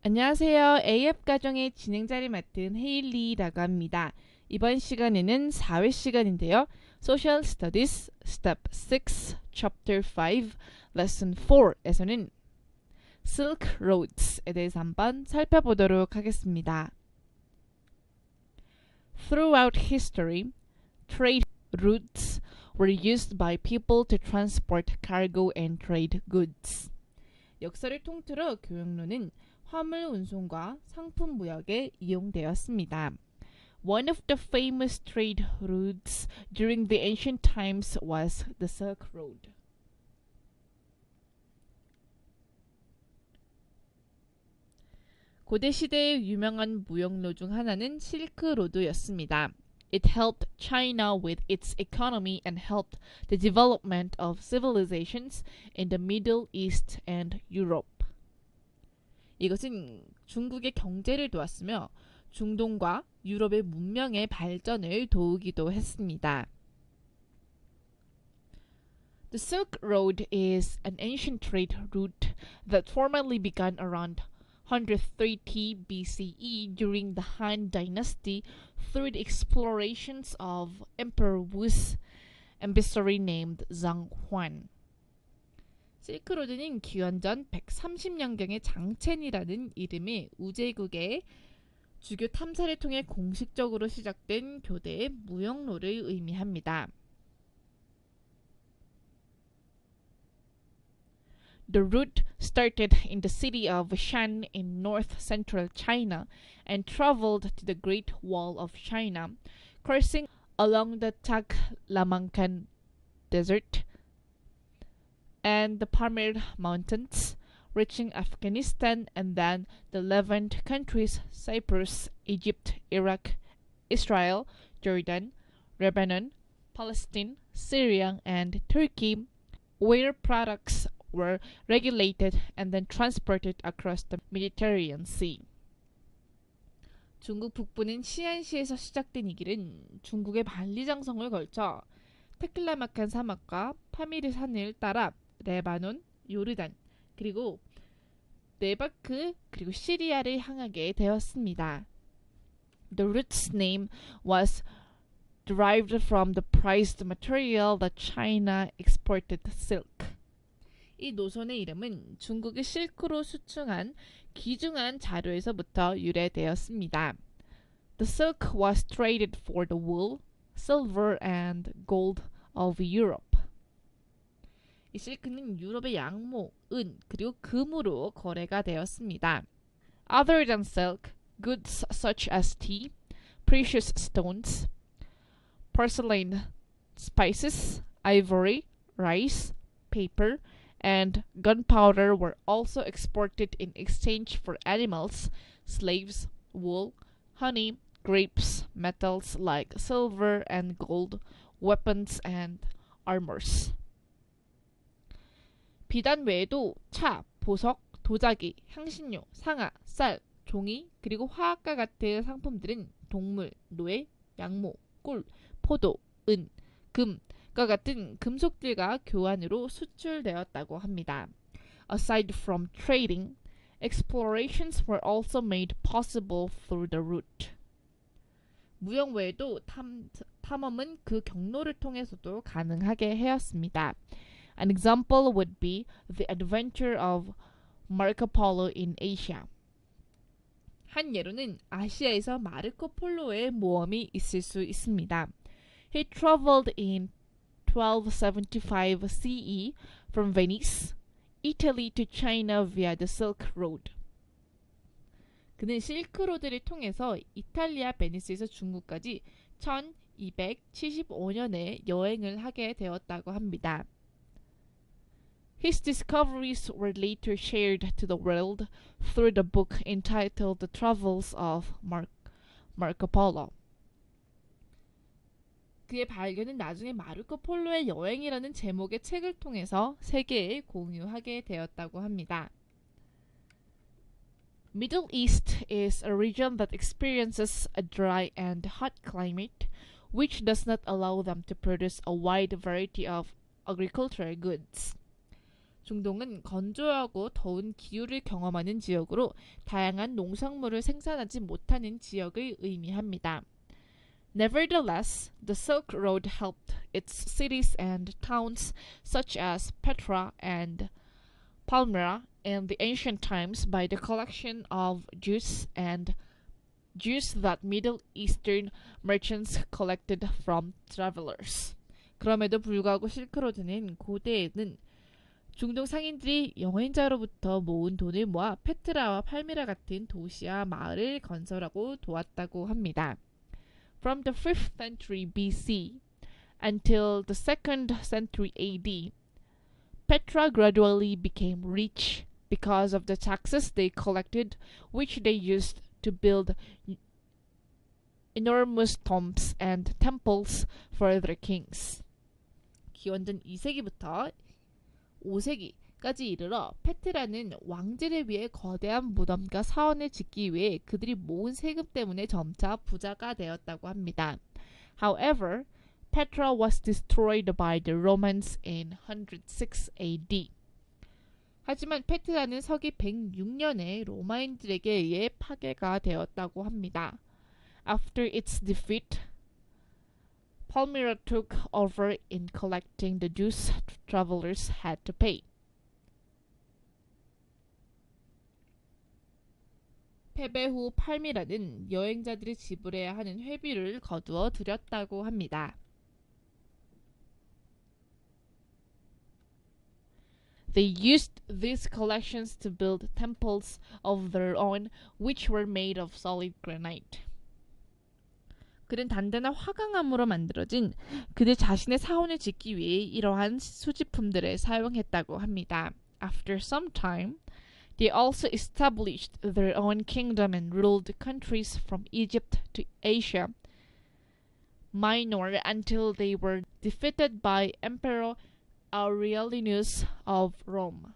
안녕하세요. AF 가정의 진행자를 맡은 헤일리라고 합니다. 이번 시간에는 4회 시간인데요. Social Studies Step 6, Chapter 5, Lesson 4에서는 Silk Roads에 대해서 한번 살펴보도록 하겠습니다. Throughout history, trade routes were used by people to transport cargo and trade goods. 역사를 통틀어 교역로는 화물 운송과 상품 무역에 이용되었습니다. One of the famous trade routes during the ancient times was the Silk Road. 고대 시대의 유명한 무역로 중 하나는 실크로드였습니다. It helped China with its economy and helped the development of civilizations in the Middle East and Europe. 이것은 중국의 경제를 도왔으며 중동과 유럽의 문명의 발전을 도우기도 했습니다. The Silk Road is an ancient trade route that formally began around 130 BCE during the Han Dynasty through the explorations of Emperor Wu's emissary named Zhang Huan. 실크로드는 기원전 130년경의 장첸이라는 이름의 우제국의 주교 탐사를 통해 공식적으로 시작된 교대의 무역로를 의미합니다. The route started in the city of Shan in north-central China and traveled to the Great Wall of China, crossing along the Taklamakan Desert and the Pamir Mountains, reaching Afghanistan and then the Levant countries Cyprus, Egypt, Iraq, Israel, Jordan, Lebanon, Palestine, Syria, and Turkey, where products were regulated and then transported across the Mediterranean Sea. 중국 북부는 시안시에서 시작된 이 길은 중국의 만리장성을 걸쳐 테클라마칸 사막과 파미르 산을 따라 레바논, 요르단, 그리고 네바크, 그리고 시리아를 향하게 되었습니다. The route's name was derived from the prized material that China exported, silk. 이 노선의 이름은 중국이 실크로 수출한 귀중한 자료에서부터 유래되었습니다. The silk was traded for the wool, silver, and gold of Europe. 이 실크는 유럽의 양모, 은, 그리고 금으로 거래가 되었습니다. Other than silk, goods such as tea, precious stones, porcelain, spices, ivory, rice, paper, and gunpowder were also exported in exchange for animals, slaves, wool, honey, grapes, metals like silver and gold, weapons, and armors. 비단 외에도 차, 보석, 도자기, 향신료, 상아, 쌀, 종이, 그리고 화학과 같은 상품들은 동물, 노예, 양모, 꿀, 포도, 은, 금과 같은 금속들과 교환으로 수출되었다고 합니다. Aside from trading, explorations were also made possible through the route. 무역 외에도 탐험은 그 경로를 통해서도 가능하게 하였습니다. An example would be the adventure of Marco Polo in Asia. 한 예로는 아시아에서 마르코 폴로의 모험이 있을 수 있습니다. He traveled in 1275 CE from Venice, Italy to China via the Silk Road. 그는 실크로드를 통해서 이탈리아 베니스에서 중국까지 1275년에 여행을 하게 되었다고 합니다. His discoveries were later shared to the world through the book entitled The Travels of Marco Polo. 그의 발견은 나중에 마르코 폴로의 여행이라는 제목의 책을 통해서 세계에 공유하게 되었다고 합니다. Middle East is a region that experiences a dry and hot climate, which does not allow them to produce a wide variety of agricultural goods. 중동은 건조하고 더운 기후를 경험하는 지역으로 다양한 농산물을 생산하지 못하는 지역을 의미합니다. Nevertheless, the Silk Road helped its cities and towns such as Petra and Palmyra in the ancient times by the collection of Jews that Middle Eastern merchants collected from travelers. 그럼에도 불구하고 실크로드는 고대에는 중동 상인들이 여행자로부터 모은 돈을 모아 페트라와 팔미라 같은 도시와 마을을 건설하고 도왔다고 합니다. From the 5th century BC until the 2nd century AD, Petra gradually became rich because of the taxes they collected, which they used to build enormous tombs and temples for their kings. 기원전 2세기부터 5세기까지 이르러 페트라는 왕제를 위해 거대한 무덤과 사원을 짓기 위해 그들이 모은 세금 때문에 점차 부자가 되었다고 합니다. However, Petra was destroyed by the Romans in 106 AD. 하지만 페트라는 서기 106년에 로마인들에게 의해 파괴가 되었다고 합니다. After its defeat, Palmyra took over in collecting the dues travelers had to pay. 패배 후 팔미라는 여행자들이 지불해야 하는 회비를 거두어 들였다고 합니다. They used these collections to build temples of their own, which were made of solid granite. 그는 단단한 화강암으로 만들어진 그들 자신의 사원을 짓기 위해 이러한 수집품들을 사용했다고 합니다. After some time, they also established their own kingdom and ruled countries from Egypt to Asia Minor until they were defeated by Emperor Aurelianus of Rome.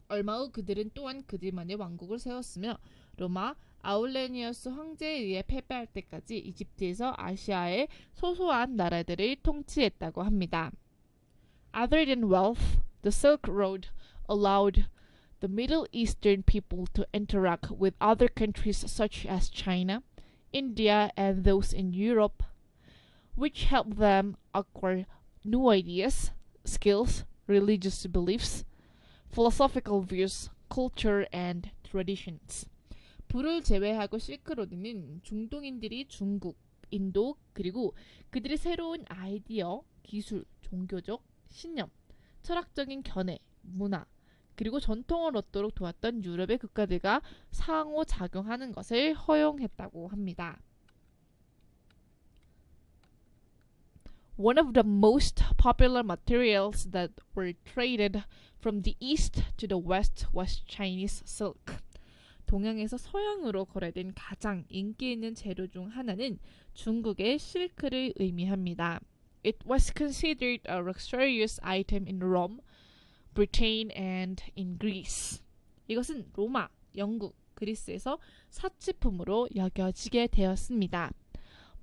얼마 후 그들은 또한 그들만의 왕국을 세웠으며 로마 아울레니어스 황제에 의해 패배할 때까지 이집트에서 아시아의 소소한 나라들을 통치했다고 합니다. Other than wealth, the Silk Road allowed the Middle Eastern people to interact with other countries such as China, India, and those in Europe, which helped them acquire new ideas, skills, religious beliefs, philosophical views, culture, and traditions. 불을 제외하고 실크로드는 중동인들이 중국, 인도, 그리고 그들의 새로운 아이디어, 기술, 종교적 신념, 철학적인 견해, 문화, 그리고 전통을 얻도록 도왔던 유럽의 국가들과 상호작용하는 것을 허용했다고 합니다. One of the most popular materials that were traded from the east to the west was Chinese silk. 동양에서 서양으로 거래된 가장 인기 있는 재료 중 하나는 중국의 실크를 의미합니다. It was considered a luxurious item in Rome, Britain, and in Greece. 이것은 로마, 영국, 그리스에서 사치품으로 여겨지게 되었습니다.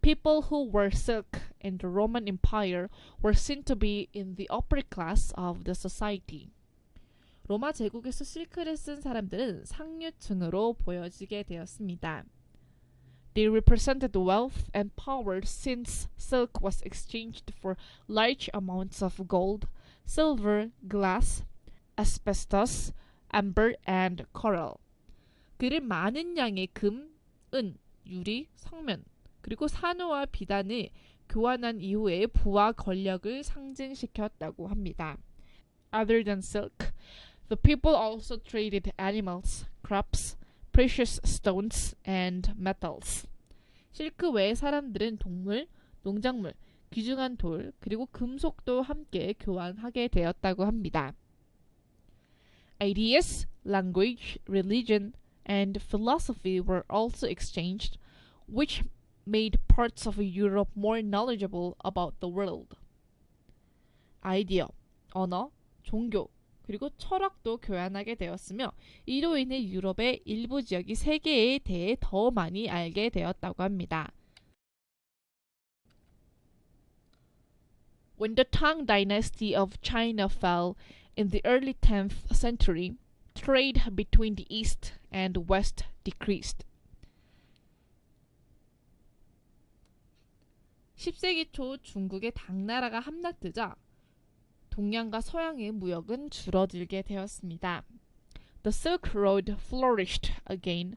People who wore silk in the Roman Empire were seen to be in the upper class of the society. 로마 제국에서 실크를 쓴 사람들은 상류층으로 보여지게 되었습니다. They represented wealth and power since silk was exchanged for large amounts of gold, silver, glass, asbestos, amber, and coral. 그는 많은 양의 금, 은, 유리, 성면, 그리고 산호와 비단을 교환한 이후에 부와 권력을 상징시켰다고 합니다. Other than silk, the people also traded animals, crops, precious stones, and metals. 실크 외에 사람들은 동물, 농작물, 귀중한 돌, 그리고 금속도 함께 교환하게 되었다고 합니다. Ideas, language, religion, and philosophy were also exchanged, which made parts of Europe more knowledgeable about the world. 아이디어, 언어, 종교, 그리고 철학도 교환하게 되었으며 이로 인해 유럽의 일부 지역이 세계에 대해 더 많이 알게 되었다고 합니다. When the Tang dynasty of China fell In the early 10th century, trade between the East and West decreased. 10세기 초 중국의 당나라가 함락되자 동양과 서양의 무역은 줄어들게 되었습니다. The Silk Road flourished again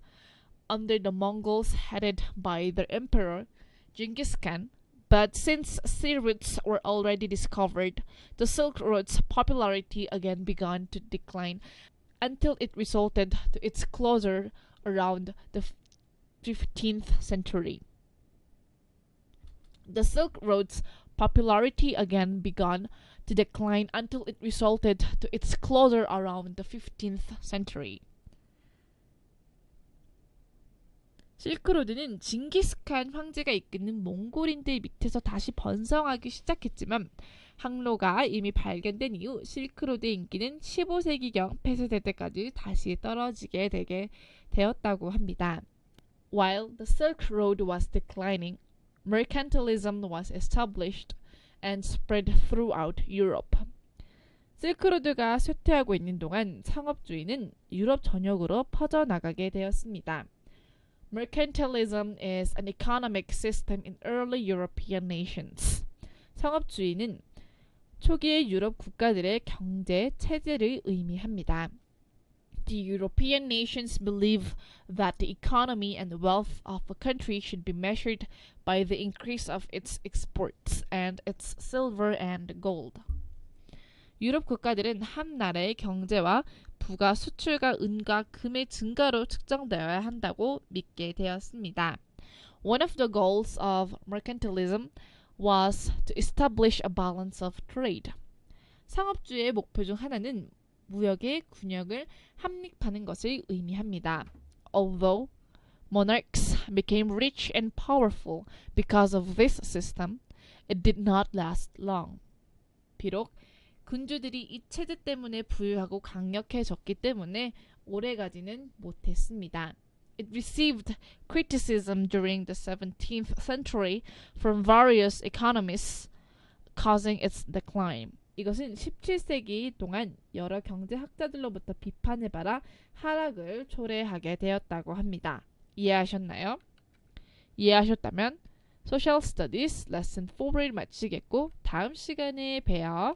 under the Mongols headed by their emperor Genghis Khan, but since sea routes were already discovered, the Silk Road's popularity again began to decline until it resulted to its closure around the 15th century. The Silk Road's popularity again began to decline until it resulted to its closure around the 15th century. 실크로드는 징기스칸 황제가 이끄는 몽골인들 밑에서 다시 번성하기 시작했지만 항로가 이미 발견된 이후 실크로드의 인기는 15세기경 폐쇄될 때까지 다시 떨어지게 되었다고 합니다. While the Silk Road was declining, mercantilism was established and spread throughout Europe. 실크로드가 쇠퇴하고 있는 동안 상업주의는 유럽 전역으로 퍼져나가게 되었습니다. Mercantilism is an economic system in early European nations. 상업주의는 초기의 유럽 국가들의 경제 체제를 의미합니다. The European nations believe that the economy and wealth of a country should be measured by the increase of its exports and its silver and gold. 유럽 국가들은 한 나라의 경제와 부가 수출과 은과 금의 증가로 측정되어야 한다고 믿게 되었습니다. One of the goals of mercantilism was to establish a balance of trade. 상업주의의 목표 중 하나는 무역의 균형을 확립하는 것을 의미합니다. Although monarchs became rich and powerful because of this system, it did not last long. 비록 군주들이 이 체제 때문에 부유하고 강력해졌기 때문에 오래가지는 못했습니다. It received criticism during the 17th century from various economists, causing its decline. 이것은 17세기 동안 여러 경제학자들로부터 비판을 받아 하락을 초래하게 되었다고 합니다. 이해하셨나요? 이해하셨다면 Social Studies Lesson 4를 마치겠고 다음 시간에 봬요.